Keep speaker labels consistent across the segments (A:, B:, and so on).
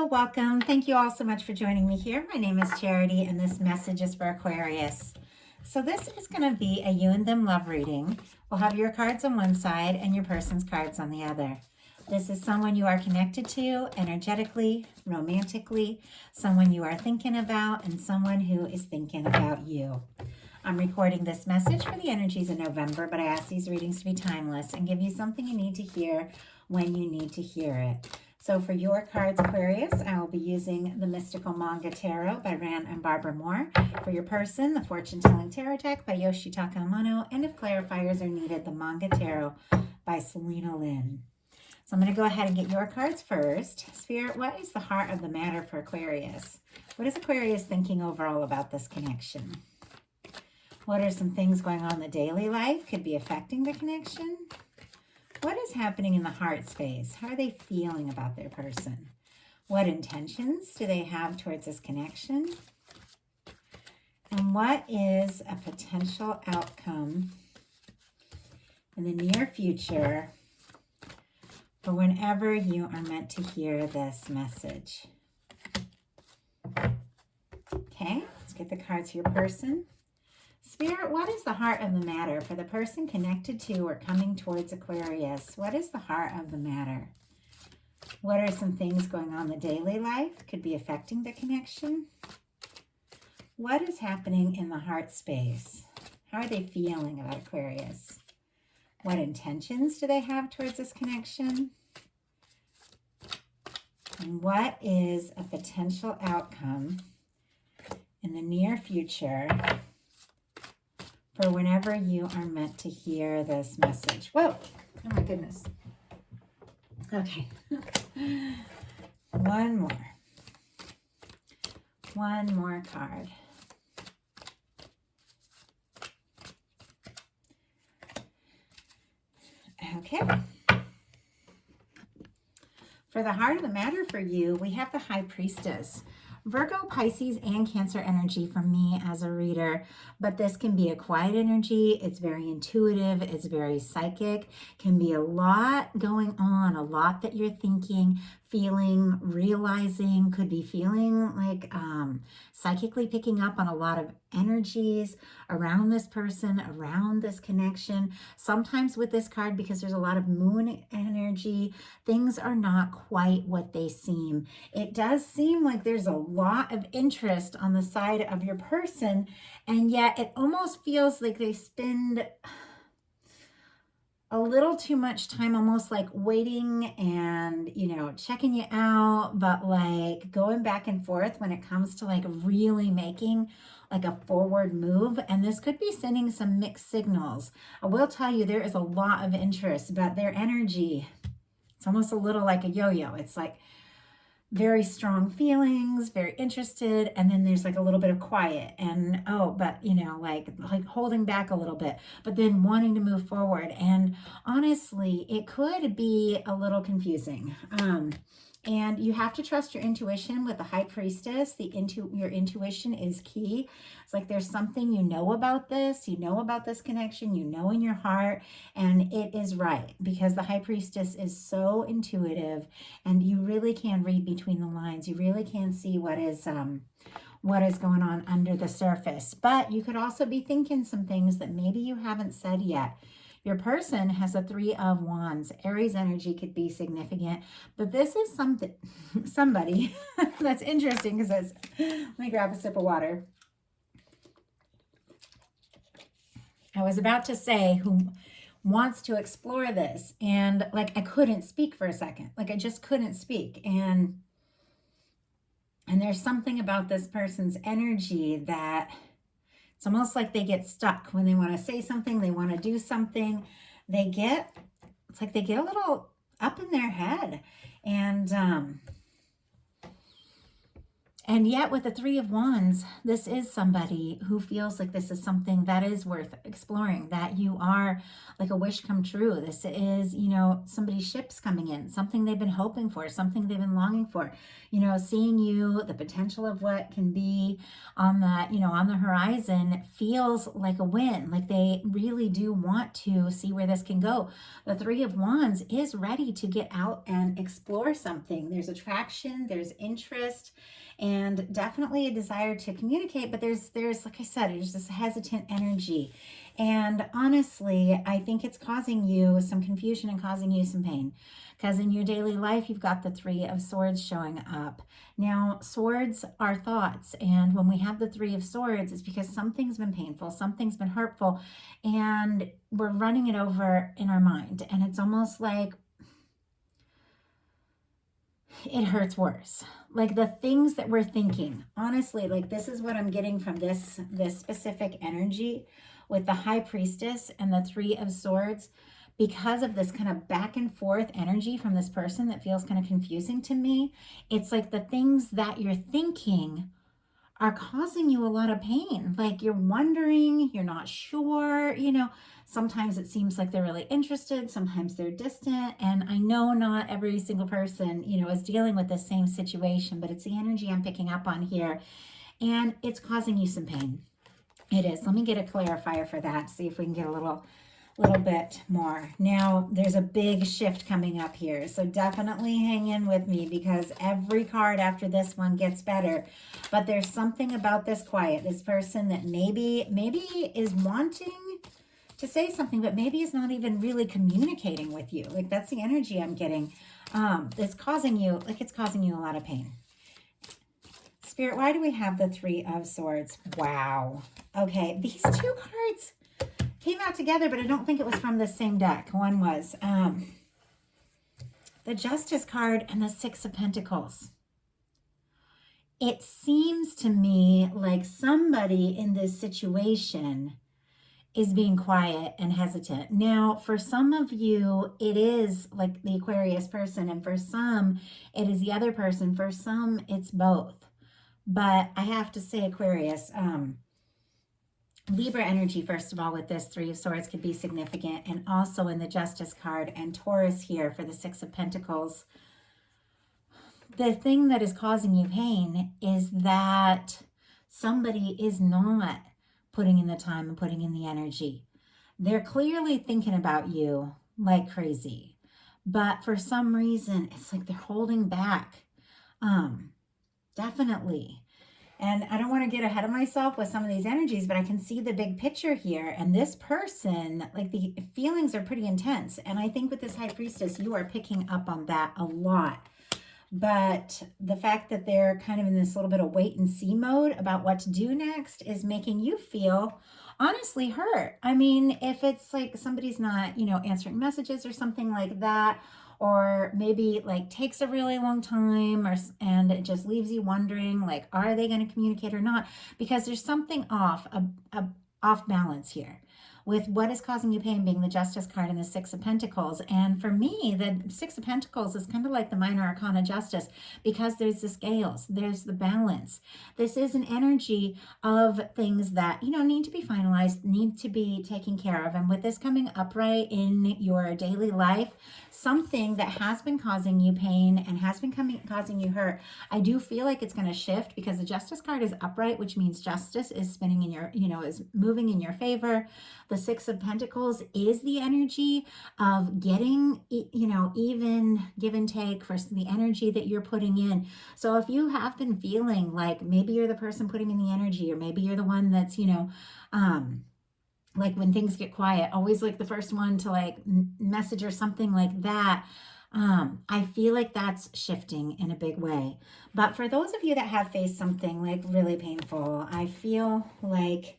A: Hello, welcome. Thank you all so much for joining me here. My name is Charity, and this message is for Aquarius. So this is going to be a you and them love reading. We'll have your cards on one side and your person's cards on the other. This is someone you are connected to energetically, romantically, someone you are thinking about, and someone who is thinking about you. I'm recording this message for the energies of November, but I ask these readings to be timeless and give you something you need to hear when you need to hear it. So for your cards, Aquarius, I will be using the Mystical Manga Tarot by Ran and Barbara Moore. For your person, the Fortune Telling Tarot Deck by Yoshitaka Amano. And if clarifiers are needed, the Manga Tarot by Selena Lynn. So I'm going to go ahead and get your cards first. Spirit, what is the heart of the matter for Aquarius? What is Aquarius thinking overall about this connection? What are some things going on in the daily life? Could be affecting the connection. What is happening in the heart space? How are they feeling about their person? What intentions do they have towards this connection? And what is a potential outcome in the near future for whenever you are meant to hear this message? Okay, let's get the cards for your person. Spirit, what is the heart of the matter for the person connected to or coming towards Aquarius? What is the heart of the matter? What are some things going on in the daily life? Could be affecting the connection. What is happening in the heart space? How are they feeling about Aquarius? What intentions do they have towards this connection? And what is a potential outcome in the near future for whenever you are meant to hear this message? Whoa, oh my goodness. Okay, one more card. Okay. For the heart of the matter for you, we have the High Priestess. Virgo, Pisces, and Cancer energy for me as a reader, but this can be a quiet energy. It's very intuitive. It's very psychic. Can be a lot going on, a lot that you're thinking, feeling, realizing. Could be feeling like psychically picking up on a lot of energies around this person, around this connection. Sometimes with this card, because there's a lot of moon energy, things are not quite what they seem. It does seem like there's a lot of interest on the side of your person, and yet it almost feels like they spend a little too much time almost like waiting and, checking you out, but like going back and forth when it comes to like really making like a forward move. And this could be sending some mixed signals. I will tell you, there is a lot of interest, but their energy, it's almost a little like a yo-yo. It's like very strong feelings, very interested, and then there's like a little bit of quiet and like holding back a little bit, but then wanting to move forward. And honestly, it could be a little confusing. And you have to trust your intuition with the High Priestess. Your intuition is key. It's like there's something about this, connection, in your heart, and it is right, because the High Priestess is so intuitive, and you really can read between the lines. You really can see what is going on under the surface. But you could also be thinking some things that maybe you haven't said yet. Your person has a 3 of Wands. Aries energy could be significant, but this is somebody that's interesting because let me grab a sip of water. I was about to say who wants to explore this, and like I couldn't speak for a second. Like I just couldn't speak. And there's something about this person's energy that it's almost like they get stuck when they want to say something, they want to do something. It's like they get a little up in their head. And And yet with the Three of Wands, this is somebody who feels like this is something that is worth exploring, that you are like a wish come true. This is, somebody's ship's coming in, something they've been hoping for, something they've been longing for, seeing you, the potential of what can be on on the horizon feels like a win. Like they really do want to see where this can go. The Three of Wands is ready to get out and explore something. There's attraction, there's interest, and definitely a desire to communicate, but there's like I said, there's this hesitant energy. And honestly, I think it's causing you some confusion and causing you some pain, because in your daily life you've got the Three of Swords showing up. Now, swords are thoughts, and when we have the Three of Swords, it's because something's been painful, something's been hurtful, and we're running it over in our mind, and it's almost like it hurts worse. Like the things that we're thinking, honestly, like this is what I'm getting from this specific energy with the High Priestess and the Three of Swords, because of this kind of back and forth energy from this person that feels kind of confusing to me. It's like the things that you're thinking are causing you a lot of pain. Like you're wondering, you're not sure, sometimes it seems like they're really interested, sometimes they're distant. And I know not every single person, is dealing with the same situation, but it's the energy I'm picking up on here. And it's causing you some pain. It is. Let me get a clarifier for that. See if we can get a little bit more. Now, there's a big shift coming up here. So definitely hang in with me, because every card after this one gets better. But there's something about this quiet, this person that maybe is wanting to say something, but maybe is not even really communicating with you. Like that's the energy I'm getting. It's causing you a lot of pain. Spirit, why do we have the Three of Swords? Wow. Okay, these two cards came out together, but I don't think it was from the same deck. One was the Justice card and the Six of Pentacles. It seems to me like somebody in this situation is being quiet and hesitant. Now, for some of you, it is like the Aquarius person, and for some, it is the other person. For some, it's both. But I have to say, Aquarius, Libra energy, first of all, with this Three of Swords could be significant, and also in the Justice card, and Taurus here for the Six of Pentacles. The thing that is causing you pain is that somebody is not putting in the time and putting in the energy. They're clearly thinking about you like crazy, but for some reason, it's like they're holding back. Definitely. And I don't want to get ahead of myself with some of these energies, but I can see the big picture here. And this person, like the feelings are pretty intense. And I think with this High Priestess, you are picking up on that a lot. But the fact that they're kind of in this little bit of wait and see mode about what to do next is making you feel honestly hurt. I mean, if it's like somebody's not, answering messages or something like that, or maybe like takes a really long time, and it just leaves you wondering, like, are they going to communicate or not? Because there's something off balance here with what is causing you pain being the Justice card and the Six of Pentacles. And for me, the Six of Pentacles is kind of like the minor arcana Justice, because there's the scales, there's the balance. This is an energy of things that, need to be finalized, need to be taken care of. And with this coming upright in your daily life, something that has been causing you pain and has been causing you hurt, I do feel like it's going to shift, because the Justice card is upright, which means justice is spinning in your, is moving in your favor. The Six of Pentacles is the energy of getting, even give and take for the energy that you're putting in. So if you have been feeling like maybe you're the person putting in the energy, or maybe you're the one that's, like when things get quiet, always like the first one to like message or something like that, I feel like that's shifting in a big way. But for those of you that have faced something like really painful, I feel like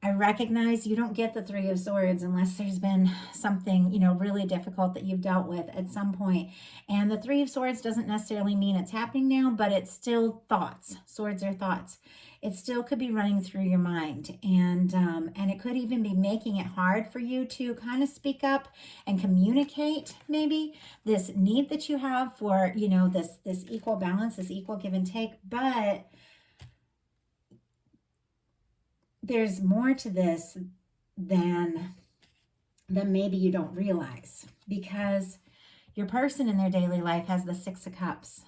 A: I recognize you don't get the Three of Swords unless there's been something, really difficult that you've dealt with at some point. And the Three of Swords doesn't necessarily mean it's happening now, but it's still thoughts. Swords are thoughts. It still could be running through your mind, and it could even be making it hard for you to kind of speak up and communicate maybe this need that you have for, this equal balance, this equal give and take. But there's more to this than maybe you don't realize, because your person in their daily life has the Six of Cups.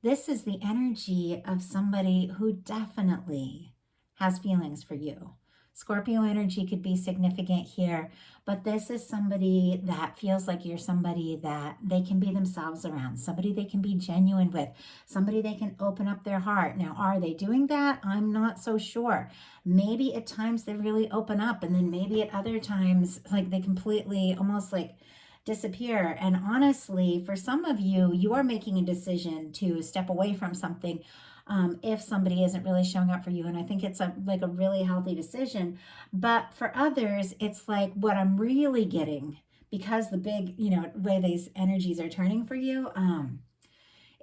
A: This is the energy of somebody who definitely has feelings for you. Scorpio energy could be significant here, but this is somebody that feels like you're somebody that they can be themselves around, somebody they can be genuine with, somebody they can open up their heart. Now, are they doing that? I'm not so sure. Maybe at times they really open up, and then maybe at other times, like they completely almost like disappear. And honestly, for some of you, you are making a decision to step away from something if somebody isn't really showing up for you. And I think it's a really healthy decision. But for others, it's like what I'm really getting, because the big, way these energies are turning for you,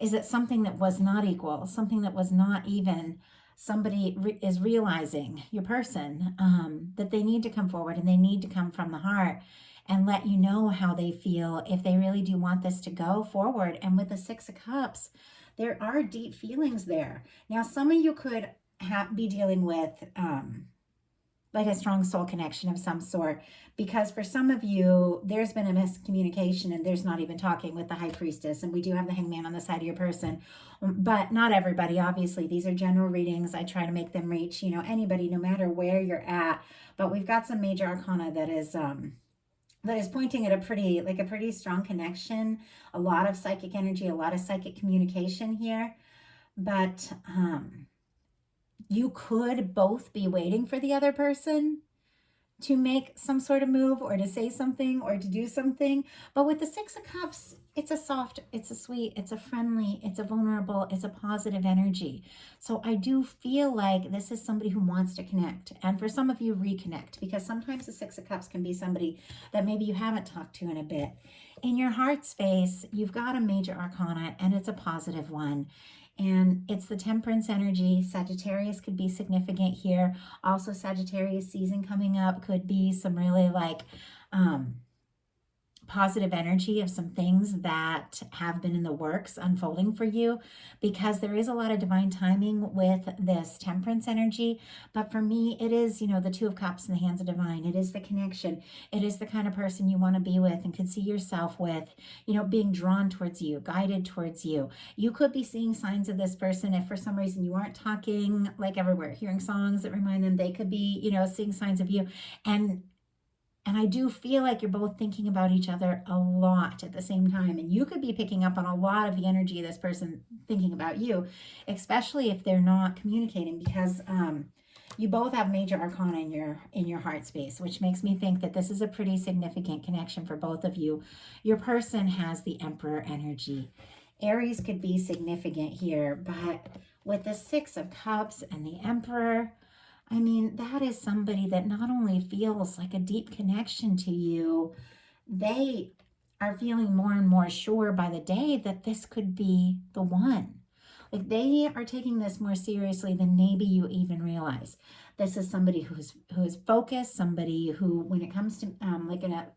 A: is that something that was not equal, something that was not even, somebody is realizing, your person, that they need to come forward and they need to come from the heart and let you know how they feel if they really do want this to go forward. And with the Six of Cups, there are deep feelings there. Now, some of you could be dealing with like a strong soul connection of some sort, because for some of you, there's been a miscommunication and there's not even talking with the High Priestess. And we do have the Hangman on the side of your person, but not everybody. Obviously, these are general readings. I try to make them reach, anybody, no matter where you're at. But we've got some major arcana that is pointing at a pretty strong connection, a lot of psychic energy, a lot of psychic communication here. But you could both be waiting for the other person to make some sort of move or to say something or to do something. But with the Six of Cups, it's a soft, it's a sweet, it's a friendly, it's a vulnerable, it's a positive energy. So I do feel like this is somebody who wants to connect. And for some of you, reconnect, because sometimes the Six of Cups can be somebody that maybe you haven't talked to in a bit. In your heart space, you've got a major arcana, and it's a positive one. And it's the Temperance energy. Sagittarius could be significant here. Also, Sagittarius season coming up could be some really positive energy of some things that have been in the works unfolding for you, because there is a lot of divine timing with this Temperance energy. But for me, it is, the Two of Cups in the hands of divine. It is the connection. It is the kind of person you want to be with and could see yourself with, being drawn towards you, guided towards you. You could be seeing signs of this person if for some reason you aren't talking like everywhere, hearing songs that remind them. They could be, seeing signs of you. And I do feel like you're both thinking about each other a lot at the same time. And you could be picking up on a lot of the energy of this person thinking about you, especially if they're not communicating, because you both have major arcana in your heart space, which makes me think that this is a pretty significant connection for both of you. Your person has the Emperor energy. Aries could be significant here, but with the Six of Cups and the Emperor, I mean, that is somebody that not only feels like a deep connection to you, they are feeling more and more sure by the day that this could be the one. Like, they are taking this more seriously than maybe you even realize. This is somebody who is focused, somebody who, when it comes to in a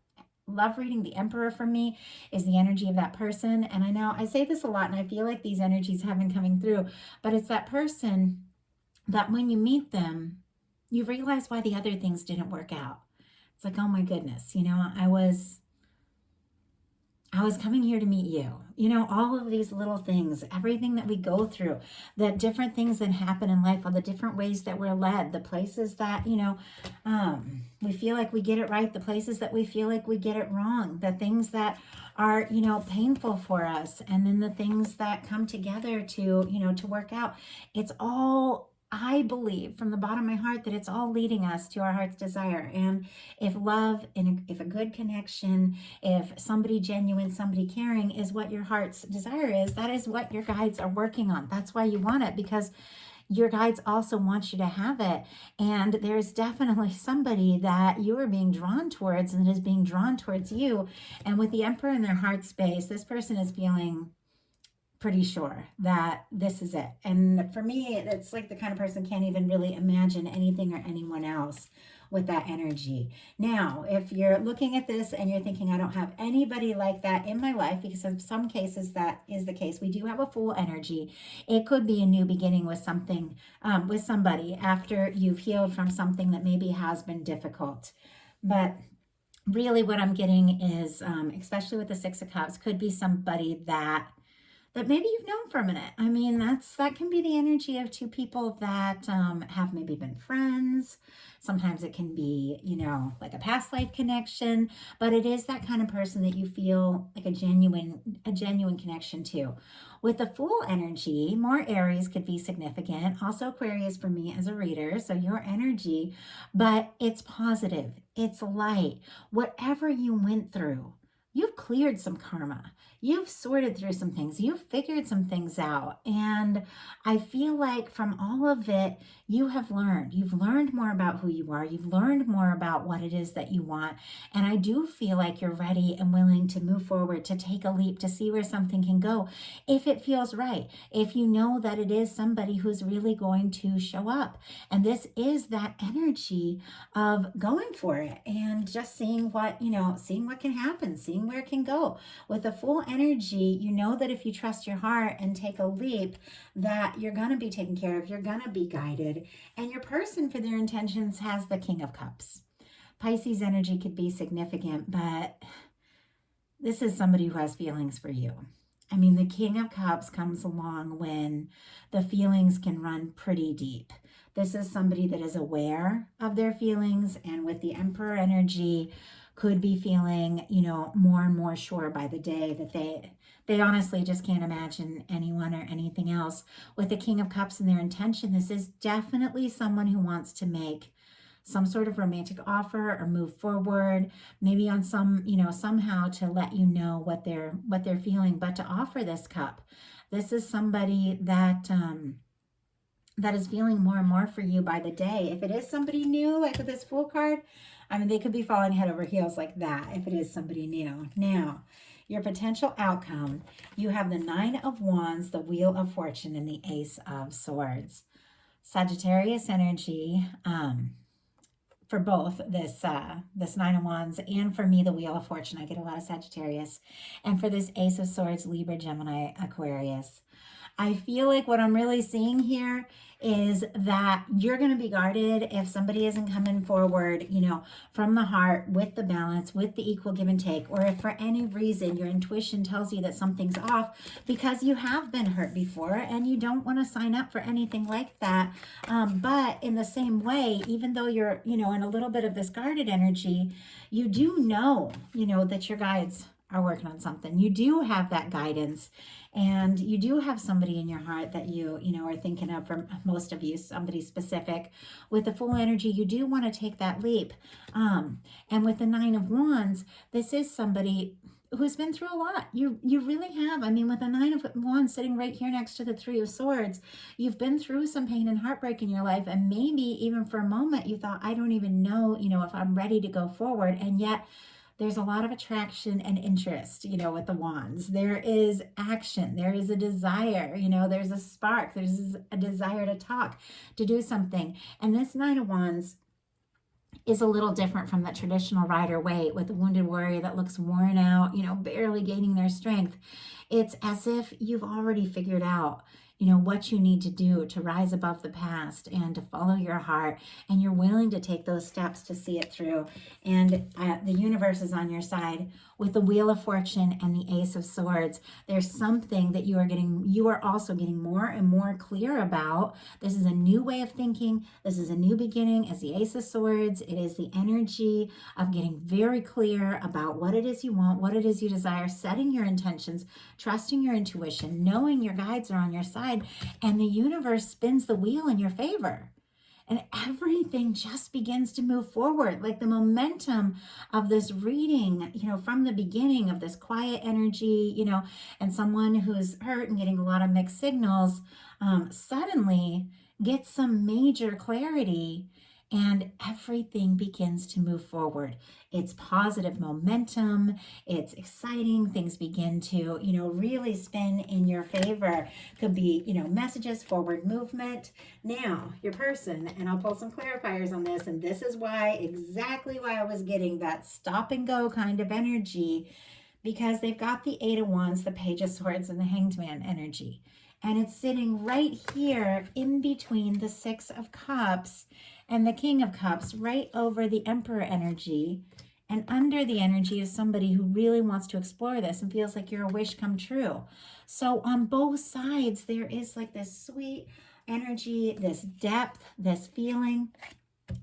A: love reading, the Emperor for me is the energy of that person. And I know I say this a lot, and I feel like these energies have been coming through, but it's that person that when you meet them, you realize why the other things didn't work out. It's like, oh my goodness, I was coming here to meet you. All of these little things, everything that we go through, the different things that happen in life, all the different ways that we're led, the places that, we feel like we get it right, the places that we feel like we get it wrong, the things that are, painful for us, and then the things that come together to work out. It's all, I believe from the bottom of my heart, that it's all leading us to our heart's desire. And if love and if a good connection, if somebody genuine, somebody caring is what your heart's desire is, that is what your guides are working on. That's why you want it, because your guides also want you to have it. And there's definitely somebody that you are being drawn towards and is being drawn towards you. And with the Emperor in their heart space, this person is feeling pretty sure that this is it. And for me, it's like the kind of person can't even really imagine anything or anyone else with that energy. Now, if you're looking at this and you're thinking, I don't have anybody like that in my life, because in some cases that is the case, we do have a Fool energy. It could be a new beginning with something, with somebody after you've healed from something that maybe has been difficult. But really what I'm getting is, especially with the Six of Cups, could be somebody that maybe you've known for a minute. I mean, that can be the energy of two people that have maybe been friends. Sometimes it can be, like a past life connection, but it is that kind of person that you feel like a genuine connection to. With the Fool energy, more Aries could be significant. Also Aquarius for me as a reader, so your energy, but it's positive, it's light. Whatever you went through, you've cleared some karma. You've sorted through some things. You've figured some things out. And I feel like from all of it, you have learned. You've learned more about who you are. You've learned more about what it is that you want. And I do feel like you're ready and willing to move forward, to take a leap, to see where something can go if it feels right. If you know that it is somebody who's really going to show up. And this is that energy of going for it and just seeing what can happen, seeing where it can go. With a Full energy, you know that if you trust your heart and take a leap, that you're going to be taken care of, you're going to be guided. And your person, for their intentions, has the King of Cups. Pisces energy could be significant, but this is somebody who has feelings for you. I mean, the King of Cups comes along when the feelings can run pretty deep. This is somebody that is aware of their feelings, and with the Emperor energy, could be feeling, more and more sure by the day that they honestly just can't imagine anyone or anything else. With the King of Cups and their intention, this is definitely someone who wants to make some sort of romantic offer or move forward, maybe on some, somehow to let you know what they're feeling, but to offer this cup. This is somebody that that is feeling more and more for you by the day. If it is somebody new, like with this Fool card, I mean, they could be falling head over heels like that if it is somebody new. Now, your potential outcome, you have the Nine of Wands, the Wheel of Fortune, and the Ace of Swords. Sagittarius energy, for both this Nine of Wands and for me, the Wheel of Fortune. I get a lot of Sagittarius. And for this Ace of Swords, Libra, Gemini, Aquarius. I feel like what I'm really seeing here is that you're going to be guarded if somebody isn't coming forward, from the heart with the balance, with the equal give and take, or if for any reason your intuition tells you that something's off because you have been hurt before and you don't want to sign up for anything like that. But in the same way, even though you're, in a little bit of this guarded energy, you do know, that your guides are working on something. You do have that guidance, and you do have somebody in your heart that you are thinking of. For most of you, somebody specific. With the Full energy, you do want to take that leap. And with the Nine of Wands, this is somebody who's been through a lot. You really have. I mean, with the Nine of Wands sitting right here next to the Three of Swords, you've been through some pain and heartbreak in your life, and maybe even for a moment you thought, I don't even know, if I'm ready to go forward. And yet there's a lot of attraction and interest, with the wands. There is action. There is a desire, there's a spark. There's a desire to talk, to do something. And this Nine of Wands is a little different from that traditional Rider-Waite with the wounded warrior that looks worn out, barely gaining their strength. It's as if you've already figured out, what you need to do to rise above the past and to follow your heart, and you're willing to take those steps to see it through. And the universe is on your side. With the Wheel of Fortune and the Ace of Swords, there's something that you are also getting more and more clear about. This is a new way of thinking. This is a new beginning. As the Ace of Swords, it is the energy of getting very clear about what it is you want, what it is you desire, setting your intentions, trusting your intuition, knowing your guides are on your side, and the universe spins the wheel in your favor. And everything just begins to move forward. Like the momentum of this reading, from the beginning of this quiet energy, and someone who's hurt and getting a lot of mixed signals, suddenly get some major clarity, and everything begins to move forward. It's positive momentum. It's exciting. Things begin to, really spin in your favor. Could be, messages, forward movement. Now, your person, and I'll pull some clarifiers on this, and this is exactly why I was getting that stop and go kind of energy, because they've got the Eight of Wands, the Page of Swords, and the Hanged Man energy. And it's sitting right here in between the Six of Cups and the King of Cups, right over the Emperor energy. And under the energy is somebody who really wants to explore this and feels like you're a wish come true. So on both sides, there is like this sweet energy, this depth, this feeling.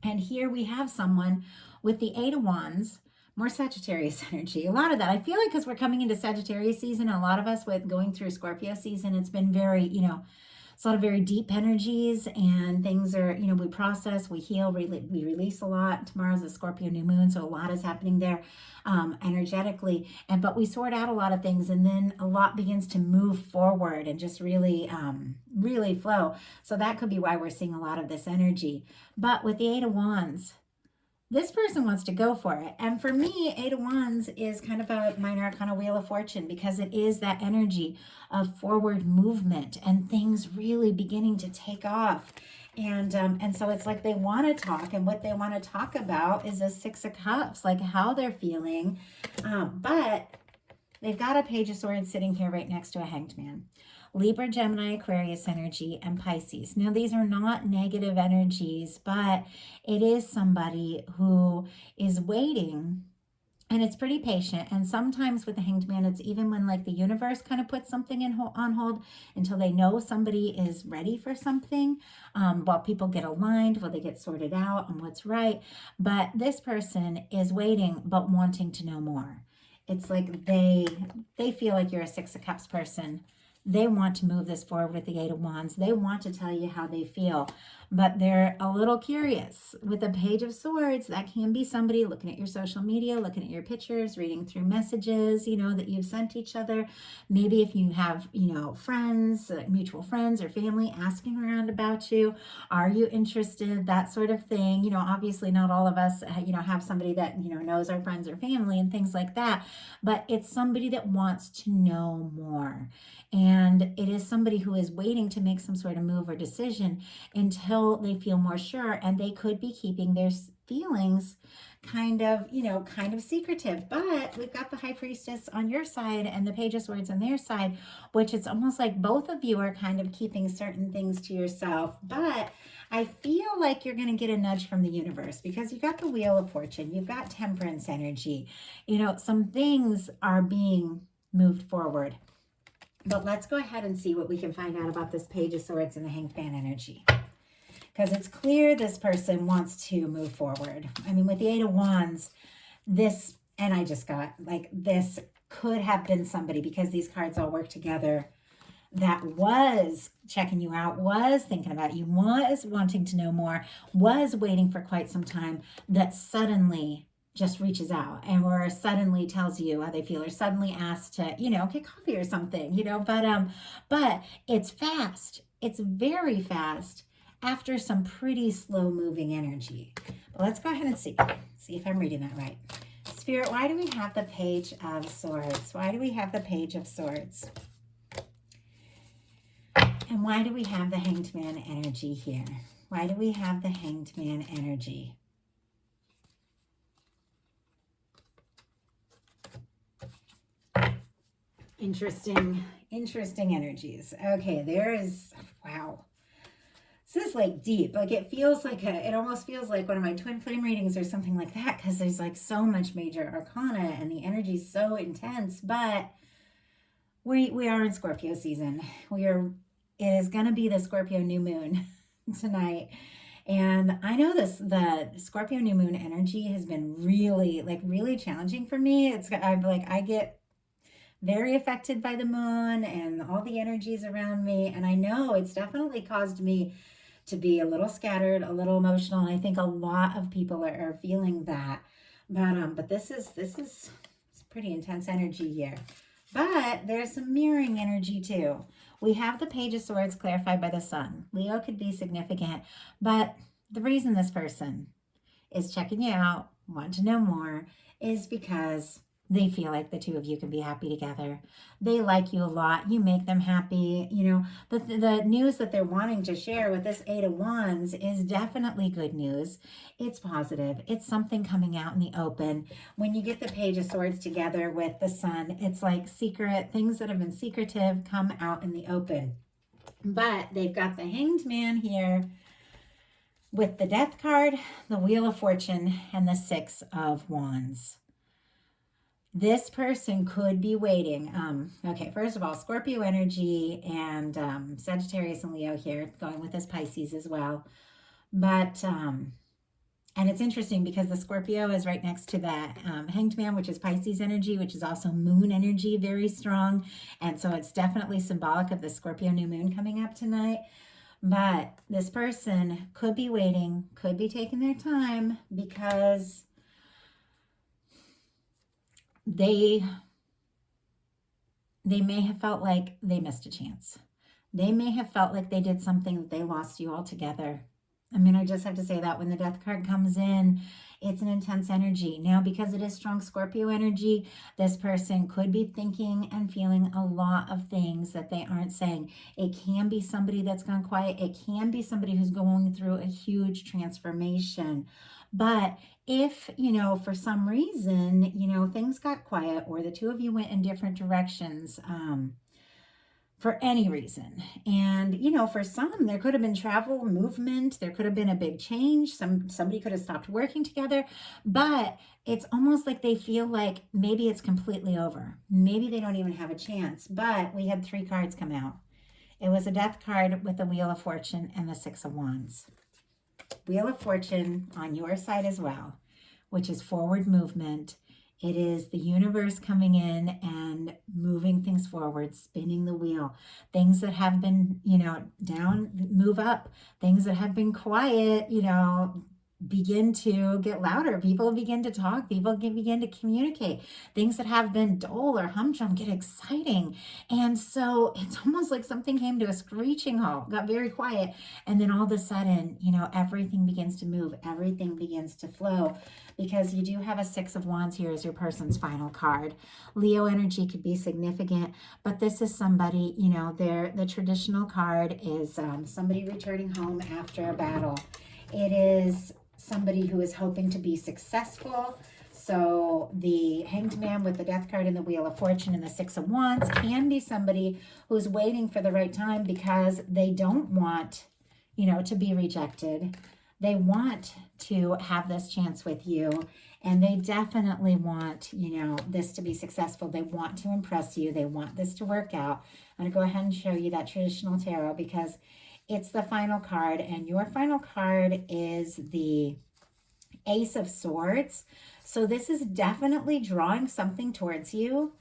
A: And here we have someone with the Eight of Wands, more Sagittarius energy. A lot of that, I feel like, because we're coming into Sagittarius season, a lot of us with going through Scorpio season, it's been very, it's a lot of very deep energies, and things are, we process, we heal, we release a lot. Tomorrow's a Scorpio new moon, so a lot is happening there energetically. But we sort out a lot of things, and then a lot begins to move forward and just really, really flow. So that could be why we're seeing a lot of this energy. But with the Eight of Wands, this person wants to go for it. And for me, Eight of Wands is kind of a minor arcana Wheel of Fortune, because it is that energy of forward movement and things really beginning to take off. And so it's like they want to talk, and what they want to talk about is a Six of Cups, like how they're feeling. But they've got a Page of Swords sitting here right next to a Hanged Man. Libra, Gemini, Aquarius energy, and Pisces. Now, these are not negative energies, but it is somebody who is waiting, and it's pretty patient. And sometimes with the Hanged Man, it's even when like the universe kind of puts something on hold until they know somebody is ready for something, while people get aligned, while they get sorted out on what's right. But this person is waiting, but wanting to know more. It's like they feel like you're a Six of Cups person. They want to move this forward with the Eight of Wands. They want to tell you how they feel, but they're a little curious. With the Page of Swords, that can be somebody looking at your social media, looking at your pictures, reading through messages, that you've sent each other. Maybe if you have, friends, mutual friends or family asking around about you, are you interested? That sort of thing. Obviously not all of us, have somebody that, knows our friends or family and things like that, but it's somebody that wants to know more. And it is somebody who is waiting to make some sort of move or decision until they feel more sure. And they could be keeping their feelings kind of secretive. But we've got the High Priestess on your side and the Page of Swords on their side, which it's almost like both of you are kind of keeping certain things to yourself. But I feel like you're going to get a nudge from the universe, because you got the Wheel of Fortune, you've got Temperance energy. Some things are being moved forward. But let's go ahead and see what we can find out about this Page of Swords and the Hanged Man energy, because it's clear this person wants to move forward. I mean, with the Eight of Wands, this, and I just got like this could have been somebody, because these cards all work together, that was checking you out, was thinking about you, was wanting to know more, was waiting for quite some time, that suddenly just reaches out or suddenly tells you how they feel, or suddenly asks to, get coffee or something, but it's fast. It's very fast after some pretty slow moving energy. But let's go ahead and see if I'm reading that right. Spirit, why do we have the Page of Swords? Why do we have the Page of Swords? And why do we have the Hanged Man energy here? Why do we have the Hanged Man energy? Interesting energies. Okay, there is, wow. This is like deep. Like it feels like it almost feels like one of my twin flame readings or something like that, because there's like so much major arcana and the energy is so intense. But we are in Scorpio season. It is going to be the Scorpio new moon tonight. And I know the Scorpio new moon energy has been really challenging for me. I get very affected by the moon and all the energies around me. And I know it's definitely caused me to be a little scattered, a little emotional. And I think a lot of people are feeling that. But this is pretty intense energy here. But there's some mirroring energy too. We have the Page of Swords clarified by the Sun. Leo could be significant, but the reason this person is checking you out, want to know more, is because they feel like the two of you can be happy together. They like you a lot. You make them happy. You know, the news that they're wanting to share with this Eight of Wands is definitely good news. It's positive. It's something coming out in the open. When you get the Page of Swords together with the Sun, it's like secret, things that have been secretive come out in the open. But they've got the Hanged Man here with the Death card, the Wheel of Fortune, and the Six of Wands. This person could be waiting. Okay, first of all, Scorpio energy and Sagittarius and Leo here, going with this Pisces as well. But, and it's interesting because the Scorpio is right next to that Hanged Man, which is Pisces energy, which is also moon energy, very strong. And so it's definitely symbolic of the Scorpio new moon coming up tonight. But this person could be waiting, could be taking their time because they may have felt like they missed a chance. They may have felt like they did something that they lost you altogether. I mean, I just have to say that when the Death card comes in, it's an intense energy. Now, because it is strong Scorpio energy, this person could be thinking and feeling a lot of things that they aren't saying. It can be somebody that's gone quiet. It can be somebody who's going through a huge transformation. But if, you know, for some reason, you know, things got quiet or the two of you went in different directions, for any reason. And, you know, for some, there could have been travel, movement, there could have been a big change. Somebody could have stopped working together, but it's almost like they feel like maybe it's completely over. Maybe they don't even have a chance, but we had 3 cards come out. It was a Death card with the Wheel of Fortune and the Six of Wands. Wheel of Fortune on your side as well, which is forward movement. It is the universe coming in and moving things forward, spinning the wheel. Things that have been, you know, down, move up. Things that have been quiet, you know, begin to get louder. People begin to talk. People begin to communicate. Things that have been dull or humdrum get exciting. And so it's almost like something came to a screeching halt, got very quiet. And then all of a sudden, you know, everything begins to move. Everything begins to flow. Because you do have a Six of Wands here as your person's final card. Leo energy could be significant, but this is somebody, you know, the traditional card is somebody returning home after a battle. It is somebody who is hoping to be successful. So the Hanged Man with the Death card and the Wheel of Fortune and the Six of Wands can be somebody who's waiting for the right time because they don't want, you know, to be rejected. They want to have this chance with you, and they definitely want, you know, this to be successful. They want to impress you. They want this to work out. I'm going to go ahead and show you that traditional tarot because it's the final card, and your final card is the Ace of Swords. So this is definitely drawing something towards you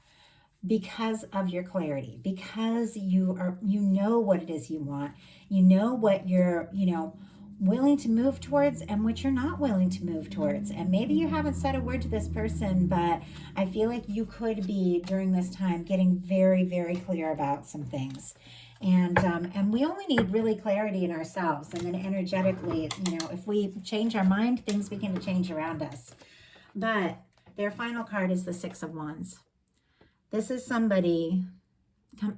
A: because of your clarity, because you know what it is you want. You know what you're, you know, willing to move towards and what you're not willing to move towards. And maybe you haven't said a word to this person, but I feel like you could be during this time getting very, very clear about some things. And we only need really clarity in ourselves. And then energetically, you know, if we change our mind, things begin to change around us. But their final card is the Six of Wands. This is somebody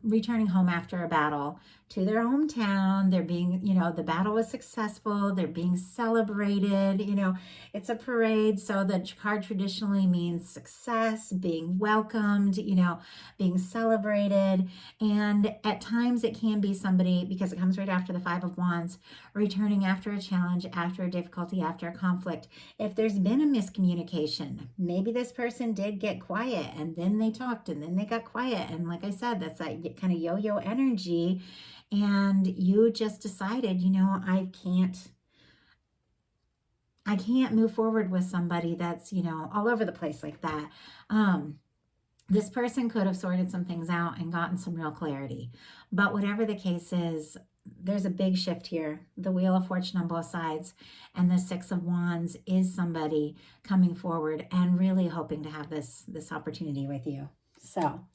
A: returning home after a battle to their hometown. They're being, you know, the battle was successful. They're being celebrated. You know, it's a parade. So the card traditionally means success, being welcomed, you know, being celebrated. And at times it can be somebody, because it comes right after the Five of Wands, returning after a challenge, after a difficulty, after a conflict. If there's been a miscommunication, maybe this person did get quiet and then they talked and then they got quiet. And like I said, that's that kind of yo-yo energy. And you just decided, you know, I can't move forward with somebody that's, you know, all over the place like that. This person could have sorted some things out and gotten some real clarity. But whatever the case is, there's a big shift here. The Wheel of Fortune on both sides and the Six of Wands is somebody coming forward and really hoping to have this opportunity with you. So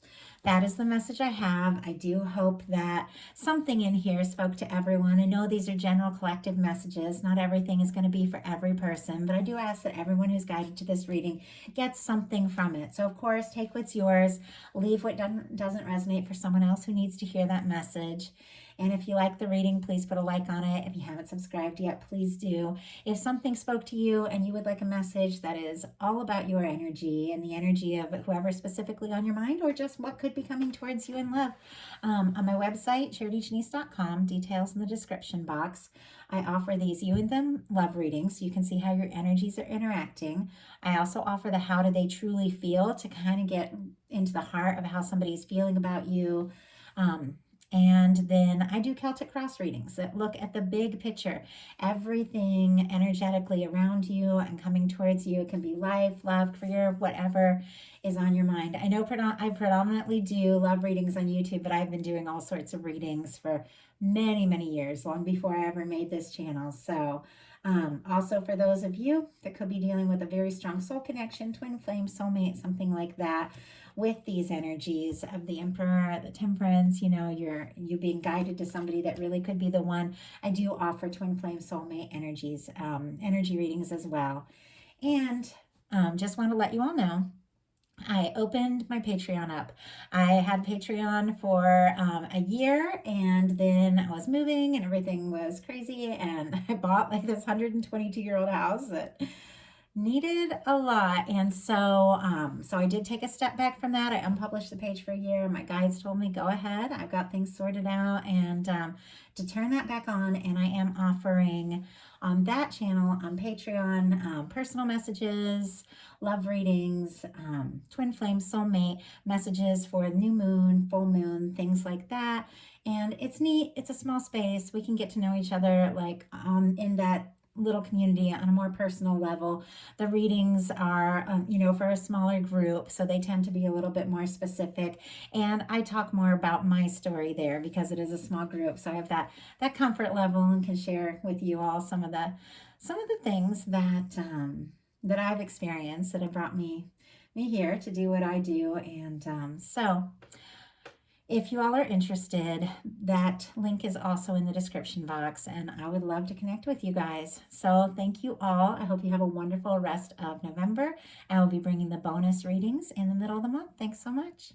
A: that is the message I have. I do hope that something in here spoke to everyone. I know these are general collective messages. Not everything is going to be for every person, but I do ask that everyone who's guided to this reading gets something from it. So, of course, take what's yours, leave what doesn't resonate for someone else who needs to hear that message. And if you like the reading, please put a like on it. If you haven't subscribed yet, please do. If something spoke to you and you would like a message that is all about your energy and the energy of whoever specifically on your mind, or just what could be coming towards you in love, on my website, charityjanice.com, details in the description box. I offer these you and them love readings so you can see how your energies are interacting. I also offer the how do they truly feel to kind of get into the heart of how somebody's feeling about you. And then I do Celtic cross readings that look at the big picture, everything energetically around you and coming towards you. It can be life, love, career, whatever is on your mind. I know I predominantly do love readings on YouTube, but I've been doing all sorts of readings for many, many years, long before I ever made this channel. So also for those of you that could be dealing with a very strong soul connection, twin flame, soulmate, something like that, with these energies of the Emperor, the Temperance, you being guided to somebody that really could be the one. I do offer twin flame soulmate energies, energy readings as well. And just want to let you all know, I opened my Patreon up. I had Patreon for a year, and then I was moving and everything was crazy, and I bought like this 122-year-old house that needed a lot. And so I did take a step back from that. I unpublished the page for a year. My guides told me, go ahead, I've got things sorted out, and to turn that back on. And I am offering on that channel on Patreon personal messages, love readings, twin flame soulmate messages for new moon, full moon, things like that. And it's neat. It's a small space. We can get to know each other like in that little community on a more personal level. The readings are, for a smaller group, so they tend to be a little bit more specific. And I talk more about my story there because it is a small group. So I have that comfort level and can share with you all some of the things that I've experienced that have brought me here to do what I do. And so if you all are interested, that link is also in the description box, and I would love to connect with you guys. So thank you all. I hope you have a wonderful rest of November. I will be bringing the bonus readings in the middle of the month. Thanks so much.